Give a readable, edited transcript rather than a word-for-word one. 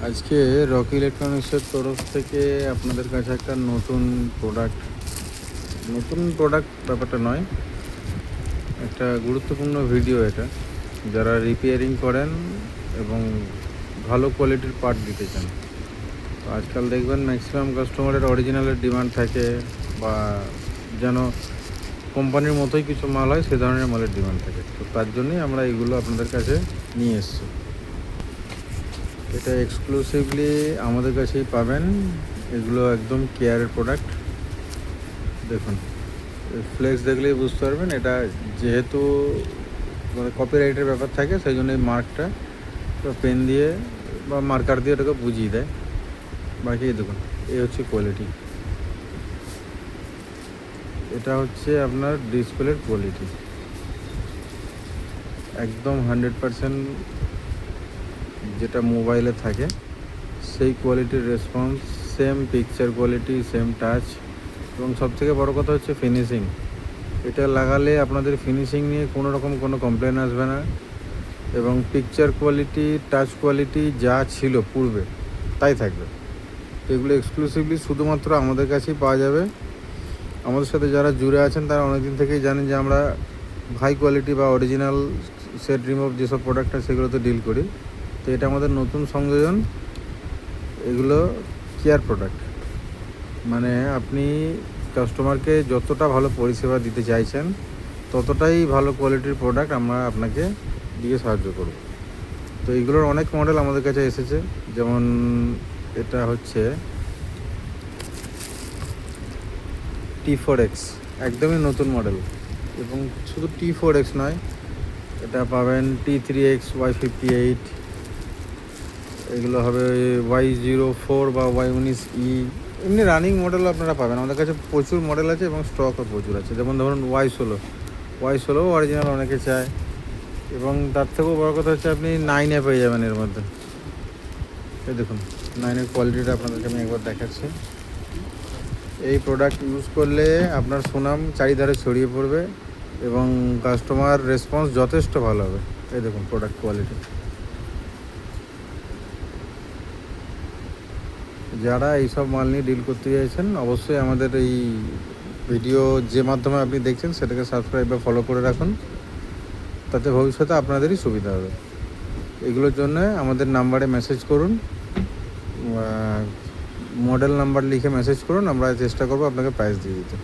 আজকে রকি ইলেকট্রনিক্সের তরফ থেকে আপনাদের কাছে একটা নতুন প্রোডাক্ট ব্যাপারটা নয়, একটা গুরুত্বপূর্ণ ভিডিও এটা। যারা রিপেয়ারিং করেন এবং ভালো কোয়ালিটির পার্ট দিতে চান, তো আজকাল দেখবেন ম্যাক্সিমাম কাস্টমারের অরিজিনালের ডিমান্ড থাকে, বা যেন কোম্পানির মতোই কিছু মাল হয় সে ধরনের মালের ডিমান্ড থাকে। তো তার জন্যই আমরা এগুলো আপনাদের কাছে নিয়ে এসেছি। এটা এক্সক্লুসিভলি আমাদের কাছেই পাবেন। এগুলো একদম কেয়ারের প্রোডাক্ট। দেখুন, ফ্লেক্স দেখলেই বুঝতে পারবেন এটা যেহেতু মানে কপিরাইটের ব্যাপার থাকে, সেই জন্য এই মার্কটা পেন দিয়ে বা মার্কার দিয়ে এটাকে বুঝিয়ে দেয়। বাকি দেখুন, এই হচ্ছে কোয়ালিটি। এটা হচ্ছে আপনার ডিসপ্লের কোয়ালিটি, একদম 100% যেটা মোবাইলে থাকে সেই কোয়ালিটির response, same picture quality, same touch, এবং সবথেকে বড় কথা হচ্ছে ফিনিশিং। এটা লাগালে আপনাদের ফিনিশিং নিয়ে কোনো কমপ্লেন আসবে না, এবং পিকচার কোয়ালিটি, টাচ কোয়ালিটি যা ছিল পূর্বে তাই থাকবে। এগুলো এক্সক্লুসিভলি শুধুমাত্র আমাদের কাছেই পাওয়া যাবে। আমাদের সাথে যারা জুড়ে আছেন তারা অনেকদিন থেকেই জানেন যে আমরা হাই কোয়ালিটি বা অরিজিনাল সেট রিমুভ যেসব প্রোডাক্ট আছে সেগুলোতে ডিল করি। তো এটা আমাদের নতুন সংযোজন। এগুলো কেয়ার প্রোডাক্ট, মানে আপনি কাস্টমারকে যতটা ভালো পরিষেবা দিতে চাইছেন ততটাই ভালো কোয়ালিটির প্রোডাক্ট আমরা আপনাকে দিয়ে সাহায্য করব। তো এইগুলোর অনেক মডেল আমাদের কাছে এসেছে, যেমন এটা হচ্ছে T4X, একদমই নতুন মডেল। এবং শুধু T4X নয়, এটা পাবেন T3X, Y58, এগুলো হবে Y04 বা Y19E। এমনি রানিং মডেলও আপনারা পাবেন। আমাদের কাছে প্রচুর মডেল আছে এবং স্টকও প্রচুর আছে। যেমন ধরুন Y16 অরিজিনাল অনেকে চায়, এবং তার থেকেও বড় কথা হচ্ছে আপনি 9A পেয়ে যাবেন এর মধ্যে। এই দেখুন, 9-এর কোয়ালিটিটা আপনাদেরকে আমি একবার দেখাচ্ছি। এই প্রোডাক্ট ইউজ করলে আপনার সুনাম চারিধারে ছড়িয়ে পড়বে এবং কাস্টমার রেসপন্স যথেষ্ট ভালো হবে। এই দেখুন প্রোডাক্ট কোয়ালিটি। যারা এইসব মাল নিয়ে ডিল করতে চাইছেন অবশ্যই আমাদের এই ভিডিও যে মাধ্যমে আপনি দেখছেন সেটাকে সাবস্ক্রাইব বা ফলো করে রাখুন, তাতে ভবিষ্যতে আপনাদেরই সুবিধা হবে। এগুলোর জন্য আমাদের নাম্বারে মেসেজ করুন, মডেল নাম্বার লিখে মেসেজ করুন, আমরা চেষ্টা করবো আপনাকে প্রাইস দিয়ে দিতে।